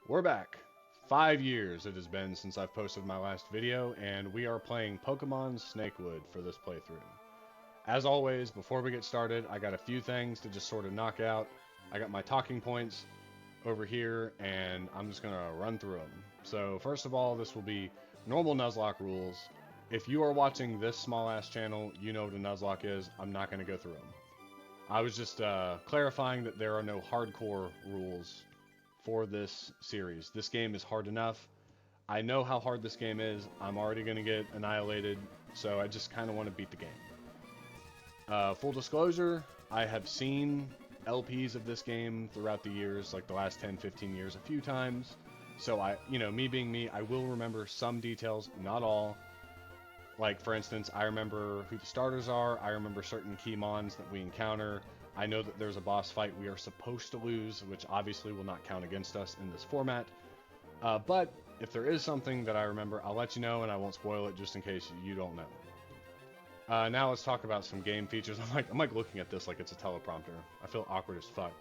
We're back. 5 years it has been since I've posted my last video, and we are playing Pokemon Snakewood for this playthrough. As always, before we get started, I got a few things to just sort of knock out. I got my talking points over here, and I'm just going to run through them. So first of all, this will be normal Nuzlocke rules. If you are watching this small-ass channel, you know what a Nuzlocke is. I'm not going to go through them. I was just clarifying that there are no hardcore rules for this series. This game is hard enough. I know how hard this game is. I'm already going to get annihilated, so I just kind of want to beat the game. Full disclosure, I have seen LPs of this game throughout the years, like the last 10, 15 years, a few times. So me being me, I will remember some details, not all. Like, for instance, I remember who the starters are. I remember certain key mons that we encounter. I know that there's a boss fight we are supposed to lose, which obviously will not count against us in this format. But if there is something that I remember, I'll let you know, and I won't spoil it just in case you don't know. Now let's talk about some game features. I'm like looking at this like it's a teleprompter. I feel awkward as fuck.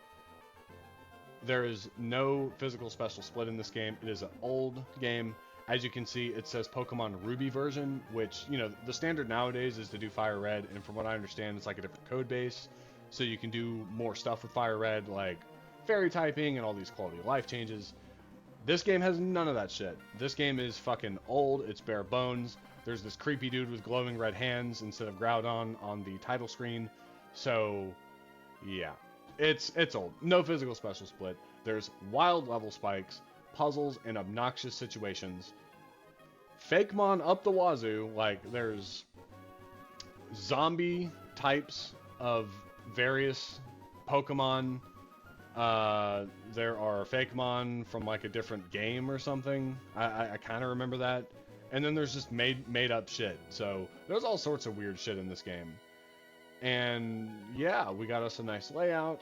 There is no physical special split in this game. It is an old game. As you can see, it says Pokemon Ruby version, which, the standard nowadays is to do Fire Red, and from what I understand, it's like a different code base, so you can do more stuff with Fire Red, like fairy typing and all these quality of life changes. This game has none of that shit. This game is fucking old, it's bare bones. There's this creepy dude with glowing red hands instead of Groudon on the title screen, so yeah. It's old. No physical special split. There's wild level spikes, puzzles, and obnoxious situations. Fakemon up the wazoo. Like, there's zombie types of various Pokemon. There are Fakemon from like a different game or something. I kind of remember that. And then there's just made up shit. So there's all sorts of weird shit in this game. And yeah, we got us a nice layout.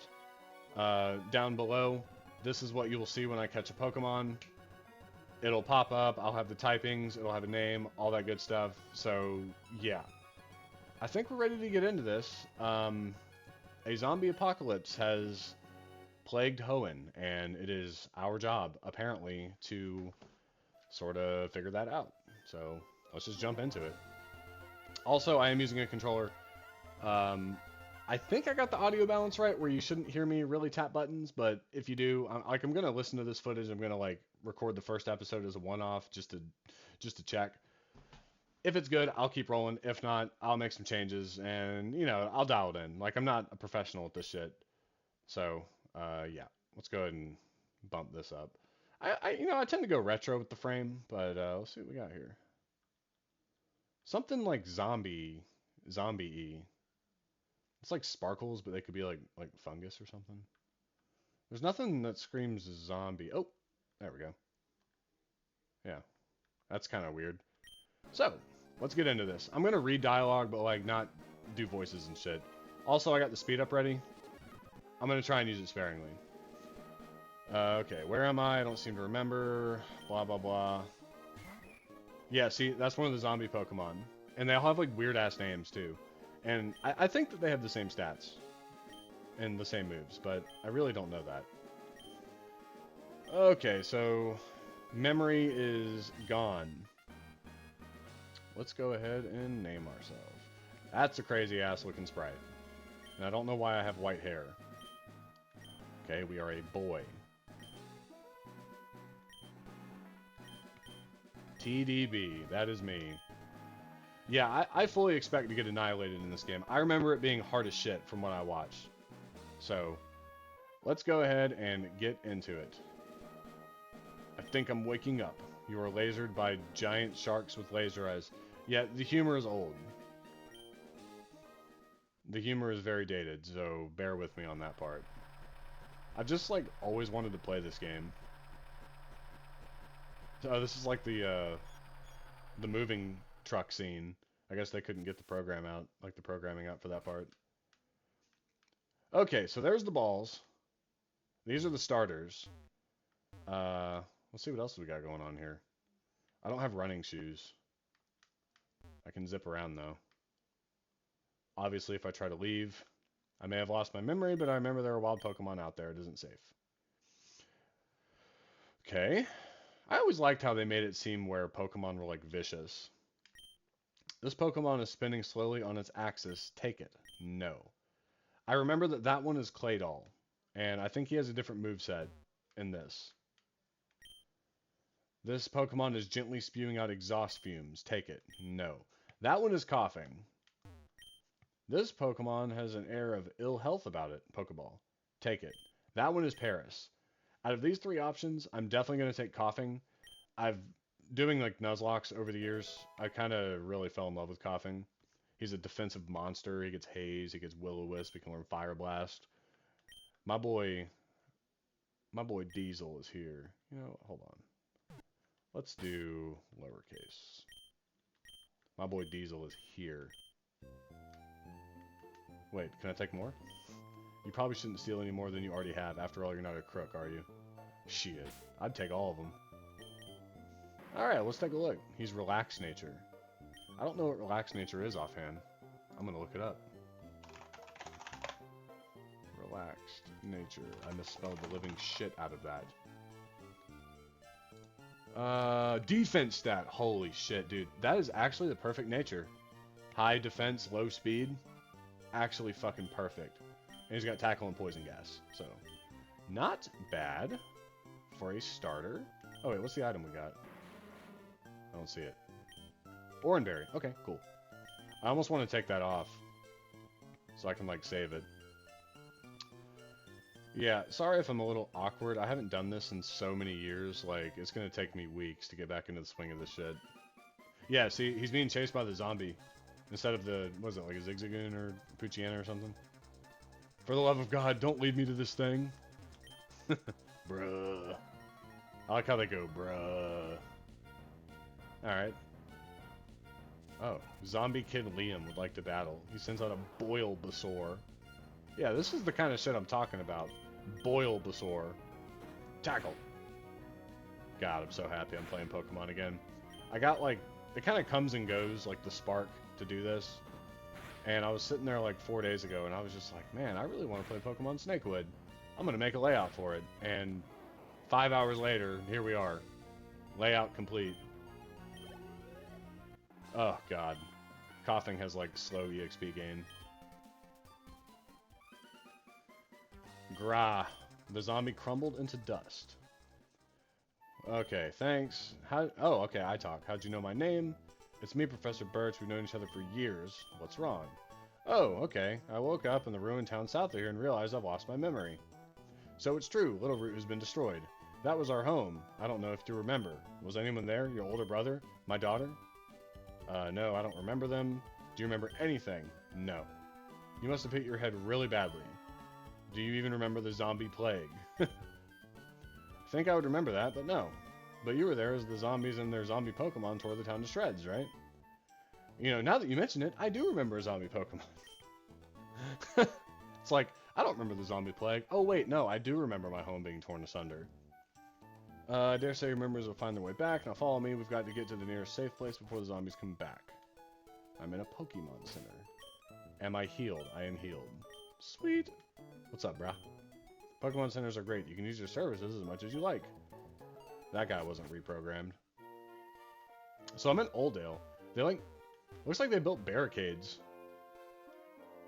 Down below, this is what you will see when I catch a Pokemon. It'll pop up, I'll have the typings, it'll have a name, all that good stuff. So yeah, I think we're ready to get into this. A zombie apocalypse has plagued Hoenn, and it is our job, apparently, to sort of figure that out. So let's just jump into it. Also, I am using a controller. I think I got the audio balance right, where you shouldn't hear me really tap buttons, but if you do, I'm gonna listen to this footage. I'm gonna like record the first episode as a one-off just to check. If it's good, I'll keep rolling. If not, I'll make some changes and I'll dial it in. Like, I'm not a professional at this shit, so yeah, let's go ahead and bump this up. I tend to go retro with the frame, but let's see what we got here. Something like zombie-y. It's like sparkles, but they could be like fungus or something. There's nothing that screams zombie. Oh, there we go. Yeah, that's kind of weird. So, let's get into this. I'm going to read dialogue, but like not do voices and shit. Also, I got the speed up ready. I'm going to try and use it sparingly. Okay, where am I? I don't seem to remember. Blah, blah, blah. Yeah, see, that's one of the zombie Pokemon. And they all have like weird-ass names, too. And I think that they have the same stats and the same moves, but I really don't know that. Okay, so memory is gone. Let's go ahead and name ourselves. That's a crazy-ass looking sprite. And I don't know why I have white hair. Okay, we are a boy. TDB, that is me. Yeah, I fully expect to get annihilated in this game. I remember it being hard as shit from what I watched. So, let's go ahead and get into it. I think I'm waking up. You are lasered by giant sharks with laser eyes. Yeah, the humor is old. The humor is very dated, so bear with me on that part. I've just, like, always wanted to play this game. So, this is like the moving truck scene. I guess they couldn't get the programming out for that part. Okay, so there's the balls. These are the starters. Let's see what else we got going on here. I don't have running shoes. I can zip around though. Obviously, if I try to leave, I may have lost my memory, but I remember there are wild Pokemon out there. It isn't safe. Okay. I always liked how they made it seem where Pokemon were like vicious. This Pokemon is spinning slowly on its axis. Take it. No. I remember that that one is Claydol, and I think he has a different moveset in this. This Pokemon is gently spewing out exhaust fumes. Take it. No. That one is coughing. This Pokemon has an air of ill health about it. Pokeball. Take it. That one is Paris. Out of these three options, I'm definitely going to take coughing. I've doing like Nuzlocks over the years. I kind of really fell in love with coughing. He's a defensive monster. He gets Haze. He gets Will-O-Wisp. He can learn Fire Blast. My boy Diesel is here. You know, hold on. Let's do lowercase. My boy Diesel is here. Wait, can I take more? You probably shouldn't steal any more than you already have. After all, you're not a crook, are you? Shit. I'd take all of them. Alright, let's take a look. He's relaxed nature. I don't know what relaxed nature is offhand. I'm gonna look it up. Relaxed nature. I misspelled the living shit out of that. Defense stat. Holy shit, dude. That is actually the perfect nature. High defense, low speed. Actually fucking perfect. And he's got tackle and poison gas. So, not bad for a starter. Oh wait, what's the item we got? I don't see it. Oranberry. Okay, cool. I almost want to take that off. So I can, like, save it. Yeah, sorry if I'm a little awkward. I haven't done this in so many years. Like, it's going to take me weeks to get back into the swing of this shit. Yeah, see, he's being chased by the zombie. Instead of the, what is it, like a Zigzagoon or Poochyena or something? For the love of God, don't lead me to this thing. Bruh. I like how they go, bruh. Alright. Oh, Zombie Kid Liam would like to battle. He sends out a Bulbasaur. Yeah, this is the kind of shit I'm talking about. Bulbasaur. Tackle. God, I'm so happy I'm playing Pokemon again. I got, like, it kind of comes and goes, like, the spark to do this. And I was sitting there, like, 4 days ago, and I was just like, man, I really want to play Pokemon Snakewood. I'm going to make a layout for it. And 5 hours later, here we are. Layout complete. Oh, God. Coughing has, like, slow EXP gain. Grah. The zombie crumbled into dust. Okay, thanks. Oh, okay, I talk. How'd you know my name? It's me, Professor Birch. We've known each other for years. What's wrong? Oh, okay. I woke up in the ruined town south of here and realized I've lost my memory. So it's true, Little Root has been destroyed. That was our home. I don't know if you remember. Was anyone there? Your older brother? My daughter? No, I don't remember them. Do you remember anything? No. You must have hit your head really badly. Do you even remember the zombie plague? I think I would remember that, but no. But you were there as the zombies and their zombie Pokemon tore the town to shreds, right? You know, now that you mention it, I do remember a zombie Pokemon. It's like, I don't remember the zombie plague. Oh wait, no, I do remember my home being torn asunder. I dare say your members will find their way back. Now follow me, we've got to get to the nearest safe place before the zombies come back. I'm in a Pokemon Center. Am I healed? I am healed. Sweet. What's up, brah? Pokemon Centers are great. You can use your services as much as you like. That guy wasn't reprogrammed. So I'm in Oldale. They like... Looks like they built barricades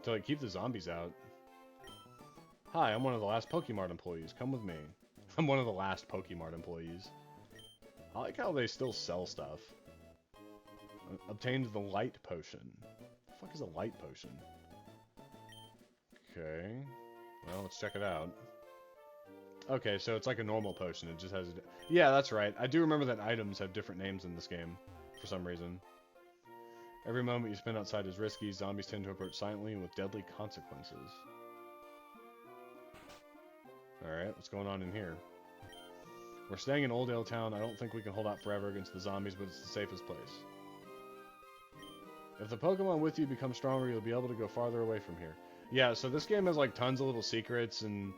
to like keep the zombies out. Hi, I'm one of the last Pokemart employees. Come with me. I'm one of the last Pokemart employees. I like how they still sell stuff. Obtained the light potion. The fuck is a light potion? Okay. Well, let's check it out. Okay, so it's like a normal potion. It just has... Yeah, that's right. I do remember that items have different names in this game. For some reason. Every moment you spend outside is risky. Zombies tend to approach silently and with deadly consequences. Alright, what's going on in here? We're staying in Oldale Town. I don't think we can hold out forever against the zombies, but it's the safest place. If the Pokemon with you become stronger, you'll be able to go farther away from here. Yeah, so this game has like tons of little secrets and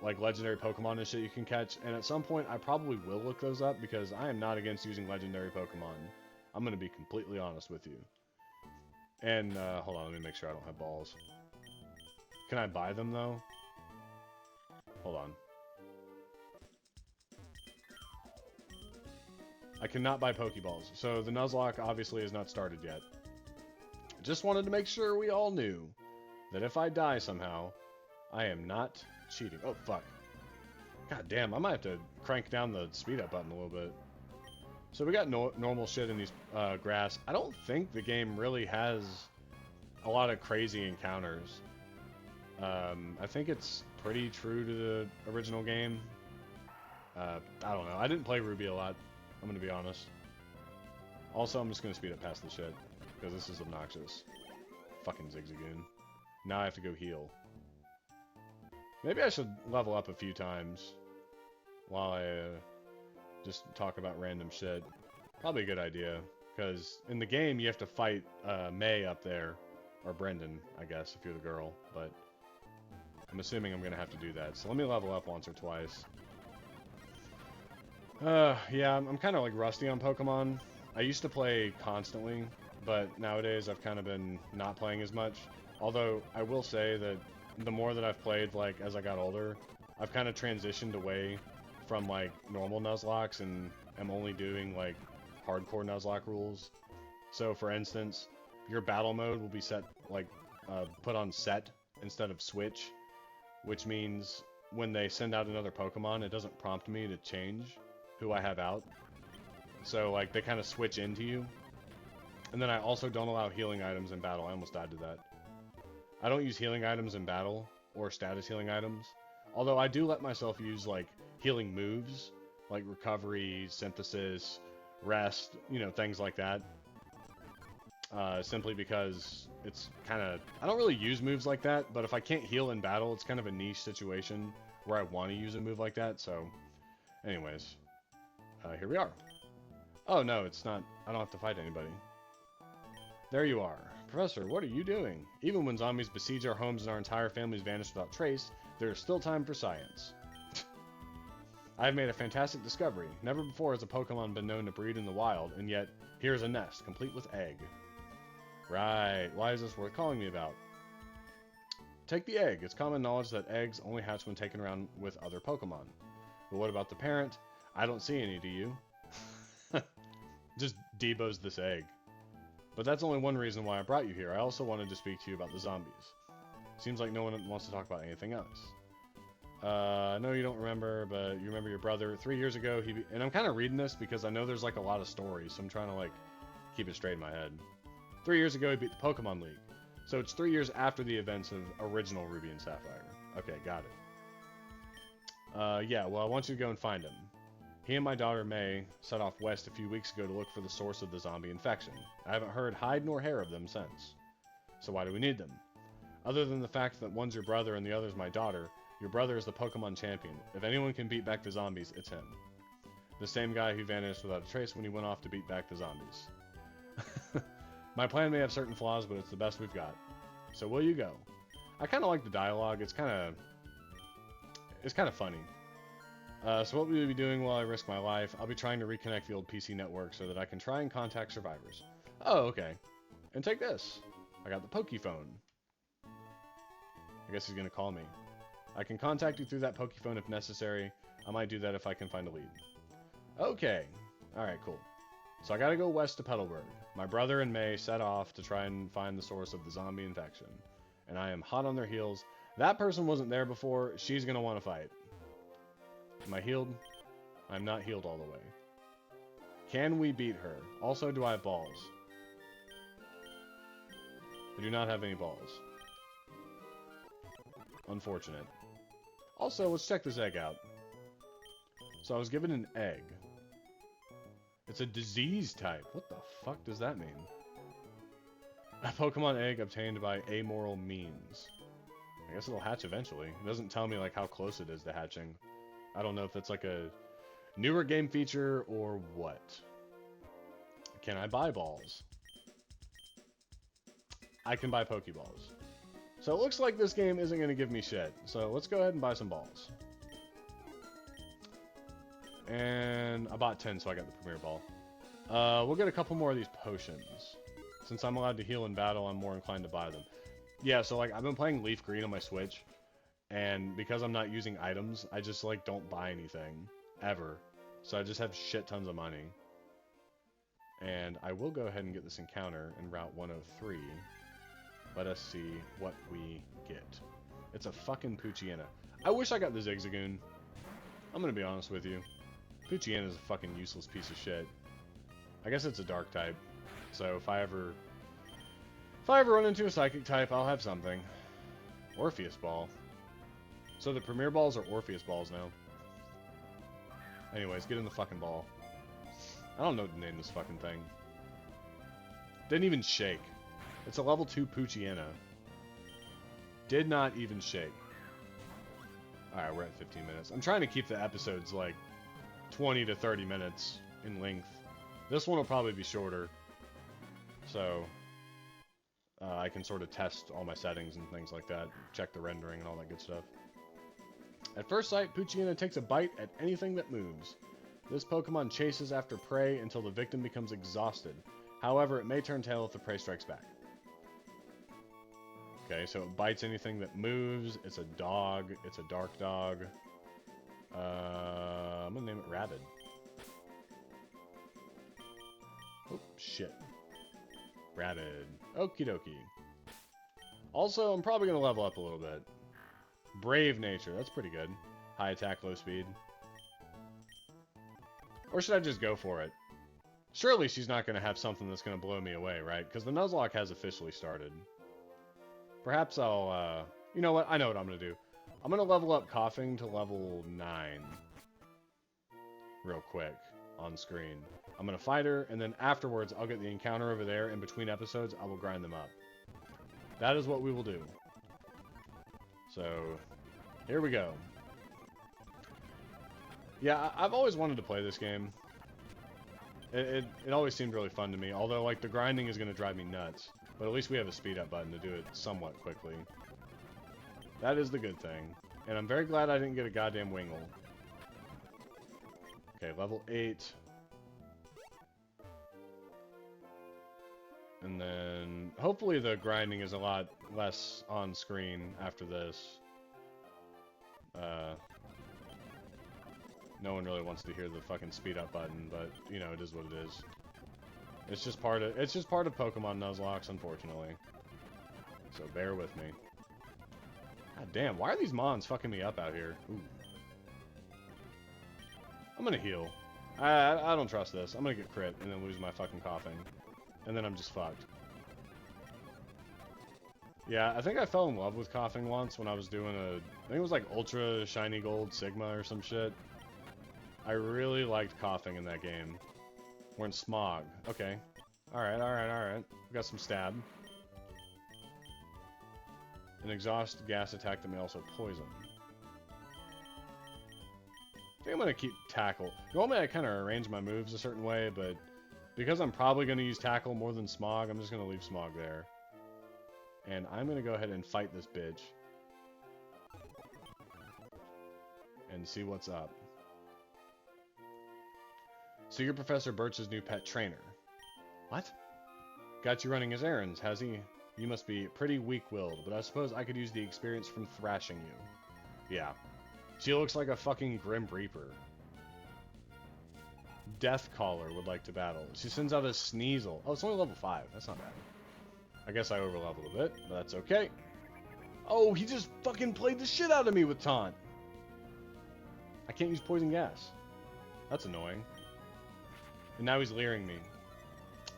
like legendary Pokemon and shit you can catch. And at some point, I probably will look those up because I am not against using legendary Pokemon. I'm going to be completely honest with you. And, hold on, let me make sure I don't have balls. Can I buy them, though? Hold on. I cannot buy Pokeballs. So the Nuzlocke obviously is not started yet. Just wanted to make sure we all knew that if I die somehow, I am not cheating. Oh, fuck. God damn, I might have to crank down the speed up button a little bit. So we got normal shit in these grass. I don't think the game really has a lot of crazy encounters. I think it's pretty true to the original game. I don't know. I didn't play Ruby a lot, I'm going to be honest. Also, I'm just going to speed up past the shit, because this is obnoxious. Fucking Zigzagoon. Now I have to go heal. Maybe I should level up a few times while I just talk about random shit. Probably a good idea, because in the game you have to fight May up there, or Brendan, I guess, if you're the girl, but I'm assuming I'm going to have to do that. So let me level up once or twice. Yeah, I'm kind of like rusty on Pokemon. I used to play constantly, but nowadays I've kind of been not playing as much. Although I will say that the more that I've played, like, as I got older, I've kind of transitioned away from, like, normal Nuzlockes and am only doing, like, hardcore Nuzlocke rules. So, for instance, your battle mode will be set, like, put on set instead of switch, which means when they send out another Pokemon, it doesn't prompt me to change who I have out. So, like, they kind of switch into you. And then I also don't allow healing items in battle. I almost died to that. I don't use healing items in battle, or status healing items. Although I do let myself use, like, healing moves, like recovery, synthesis, rest, you know, things like that. Simply because it's kind of... I don't really use moves like that, but if I can't heal in battle, it's kind of a niche situation where I want to use a move like that, so... Anyways. Here we are. Oh, no, it's not... I don't have to fight anybody. There you are. Professor, what are you doing? Even when zombies besiege our homes and our entire families vanish without trace, there is still time for science. I have made a fantastic discovery. Never before has a Pokemon been known to breed in the wild, and yet, here's a nest, complete with egg. Right, why is this worth calling me about? Take the egg. It's common knowledge that eggs only hatch when taken around with other Pokemon. But what about the parent? I don't see any, do you? Just Debo's this egg. But that's only one reason why I brought you here. I also wanted to speak to you about the zombies. Seems like no one wants to talk about anything else. I know you don't remember, but you remember your brother. 3 years ago, and I'm kind of reading this because I know there's like a lot of stories, so I'm trying to like keep it straight in my head. 3 years ago, he beat the Pokemon League. So it's 3 years after the events of original Ruby and Sapphire. Okay, got it. Yeah, well, I want you to go and find him. He and my daughter May set off west a few weeks ago to look for the source of the zombie infection. I haven't heard hide nor hair of them since. So why do we need them? Other than the fact that one's your brother and the other's my daughter, your brother is the Pokemon champion. If anyone can beat back the zombies, it's him. The same guy who vanished without a trace when he went off to beat back the zombies. My plan may have certain flaws, but it's the best we've got. So will you go? I kind of like the dialogue. It's kind of funny. So what we will be doing while I risk my life, I'll be trying to reconnect the old PC network so that I can try and contact survivors. Oh, okay. And take this. I got the Pokephone. I guess he's going to call me. I can contact you through that Pokephone if necessary. I might do that if I can find a lead. Okay. Alright, cool. So I gotta go west to Petalburg. My brother and May set off to try and find the source of the zombie infection. And I am hot on their heels. That person wasn't there before. She's going to want to fight. Am I healed? I'm not healed all the way. Can we beat her? Also, do I have balls? I do not have any balls. Unfortunate. Also, let's check this egg out. So I was given an egg. It's a disease type. What the fuck does that mean? A Pokemon egg obtained by amoral means. I guess it'll hatch eventually. It doesn't tell me like how close it is to hatching. I don't know if that's like a newer game feature or what. Can I buy balls? I can buy Pokeballs. So it looks like this game isn't going to give me shit. So let's go ahead and buy some balls. And I bought 10, so I got the Premier Ball. We'll get a couple more of these potions. Since I'm allowed to heal in battle, I'm more inclined to buy them. Yeah, so like I've been playing Leaf Green on my Switch. And because I'm not using items, I just like don't buy anything. Ever. So I just have shit tons of money. And I will go ahead and get this encounter in Route 103. Let us see what we get. It's a fucking Poochyena. I wish I got the Zigzagoon. I'm gonna be honest with you. Poochyena is a fucking useless piece of shit. I guess it's a dark type. So if I ever run into a psychic type, I'll have something. Orpheus Ball. So the Premier Balls are Orpheus Balls now. Anyways, get in the fucking ball. I don't know what to name this fucking thing. Didn't even shake. It's a level 2 Poochyena. Did not even shake. Alright, we're at 15 minutes. I'm trying to keep the episodes like 20 to 30 minutes in length. This one will probably be shorter. So I can sort of test all my settings and things like that. Check the rendering and all that good stuff. At first sight, Poochyena takes a bite at anything that moves. This Pokemon chases after prey until the victim becomes exhausted. However, it may turn tail if the prey strikes back. Okay, so it bites anything that moves. It's a dog. It's a dark dog. I'm gonna name it Rabid. Oh, shit. Rabid. Okie dokie. Also, I'm probably gonna level up a little bit. Brave Nature. That's pretty good. High attack, low speed. Or should I just go for it? Surely she's not going to have something that's going to blow me away, right? Because the Nuzlocke has officially started. Perhaps I'll, you know what? I know what I'm going to do. I'm going to level up Coughing to level 9. Real quick. On screen. I'm going to fight her, and then afterwards I'll get the encounter over there. In between episodes, I will grind them up. That is what we will do. So, here we go. Yeah, I've always wanted to play this game. It always seemed really fun to me, although, like, the grinding is going to drive me nuts. But at least we have a speed up button to do it somewhat quickly. That is the good thing. And I'm very glad I didn't get a goddamn Wingull. Okay, level 8. And then, hopefully the grinding is a lot less on screen after this. No one really wants to hear the fucking speed up button, but you know, it is what it is. It's just part of Pokemon Nuzlocke, unfortunately. So bear with me. God damn, why are these mons fucking me up out here? Ooh. I'm gonna heal. I don't trust this. I'm gonna get crit and then lose my fucking Coughing. And then I'm just fucked. Yeah, I think I fell in love with Coughing once when I was doing I think it was like Ultra Shiny Gold Sigma or some shit. I really liked Coughing in that game. We're in Smog. Okay. Alright, alright, alright. We got some stab. An exhaust gas attack that may also poison. I think I'm gonna keep Tackle. Normally I kind of arrange my moves a certain way, but because I'm probably gonna use Tackle more than Smog, I'm just gonna leave Smog there. And I'm gonna go ahead and fight this bitch. And see what's up. So you're Professor Birch's new pet trainer. What? Got you running his errands, has he? You must be pretty weak-willed, but I suppose I could use the experience from thrashing you. Yeah. She looks like a fucking Grim Reaper. Deathcaller would like to battle. She sends out a Sneasel. Oh, it's only level 5. That's not bad. I guess I over-leveled a bit, but that's okay. Oh, he just fucking played the shit out of me with Taunt. I can't use Poison Gas. That's annoying. And now he's leering me.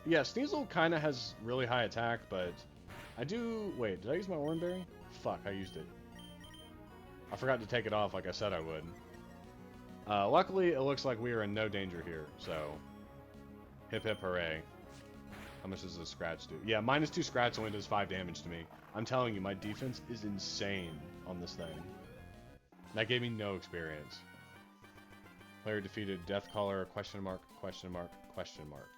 Yeah, Sneasel kind of has really high attack, but I do... Wait, did I use my Oranberry? Fuck, I used it. I forgot to take it off like I said I would. Luckily, it looks like we are in no danger here, so... Hip hip hooray. How much does the scratch do? Yeah, -2 scratch only does 5 damage to me. I'm telling you, my defense is insane on this thing. That gave me no experience. Player defeated Deathcaller, question mark, question mark, question mark.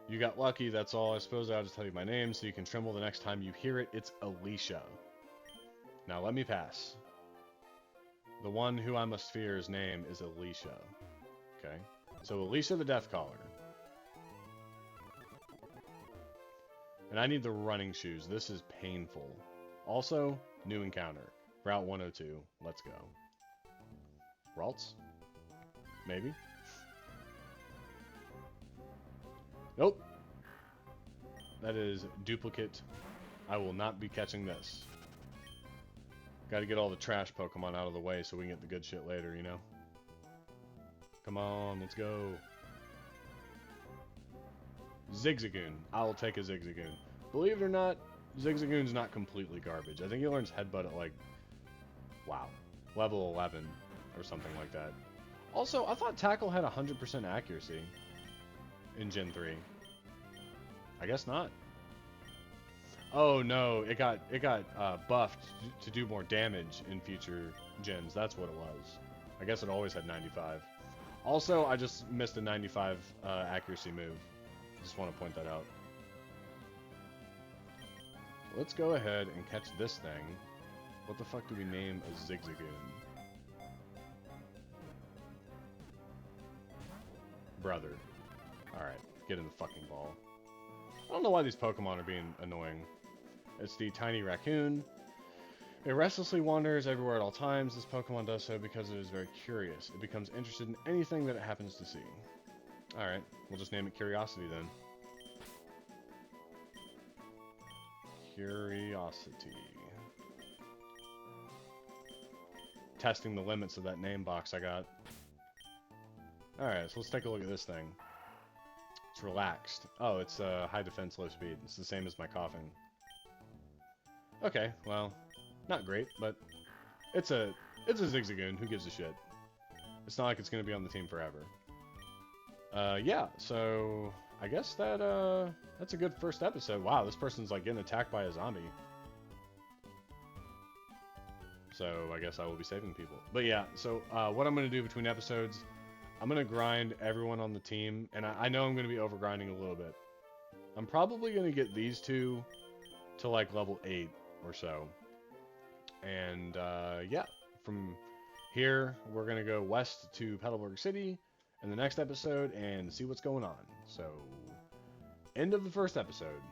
You got lucky, that's all. I suppose I'll just tell you my name so you can tremble the next time you hear it. It's Alicia. Now let me pass. The one who I must fear's name is Alicia. Okay. So Alicia the Deathcaller. And I need the running shoes. This is painful. Also, new encounter. Route 102. Let's go. Ralts? Maybe. Nope. That is duplicate. I will not be catching this. Gotta get all the trash Pokemon out of the way so we can get the good shit later, you know? Come on, let's go. Zigzagoon. I'll take a Zigzagoon. Believe it or not, Zigzagoon's not completely garbage. I think he learns Headbutt at like, wow, level 11 or something like that. Also, I thought Tackle had 100% accuracy in Gen 3. I guess not. Oh no, it got buffed to do more damage in future gens. That's what it was. I guess it always had 95. Also, I just missed a 95 accuracy move. Just want to point that out. Let's go ahead and catch this thing. What the fuck do we name a Zigzagoon? Brother. Alright, get in the fucking ball. I don't know why these Pokemon are being annoying. It's the tiny raccoon. It restlessly wanders everywhere at all times. This Pokemon does so because it is very curious. It becomes interested in anything that it happens to see. Alright, we'll just name it Curiosity then. Curiosity. Testing the limits of that name box I got. Alright, so let's take a look at this thing. It's relaxed. Oh, it's high defense, low speed. It's the same as my coughing. Okay, well, not great, but it's a Zigzagoon. Who gives a shit? It's not like it's gonna be on the team forever. Yeah, so I guess that's a good first episode. Wow, this person's like getting attacked by a zombie. So I guess I will be saving people. But yeah, so what I'm gonna do between episodes, I'm gonna grind everyone on the team, and I know I'm gonna be over grinding a little bit. I'm probably gonna get these two to like level 8 or so. And yeah, from here we're gonna go west to Petalburg City in the next episode and see what's going on. So, end of the first episode.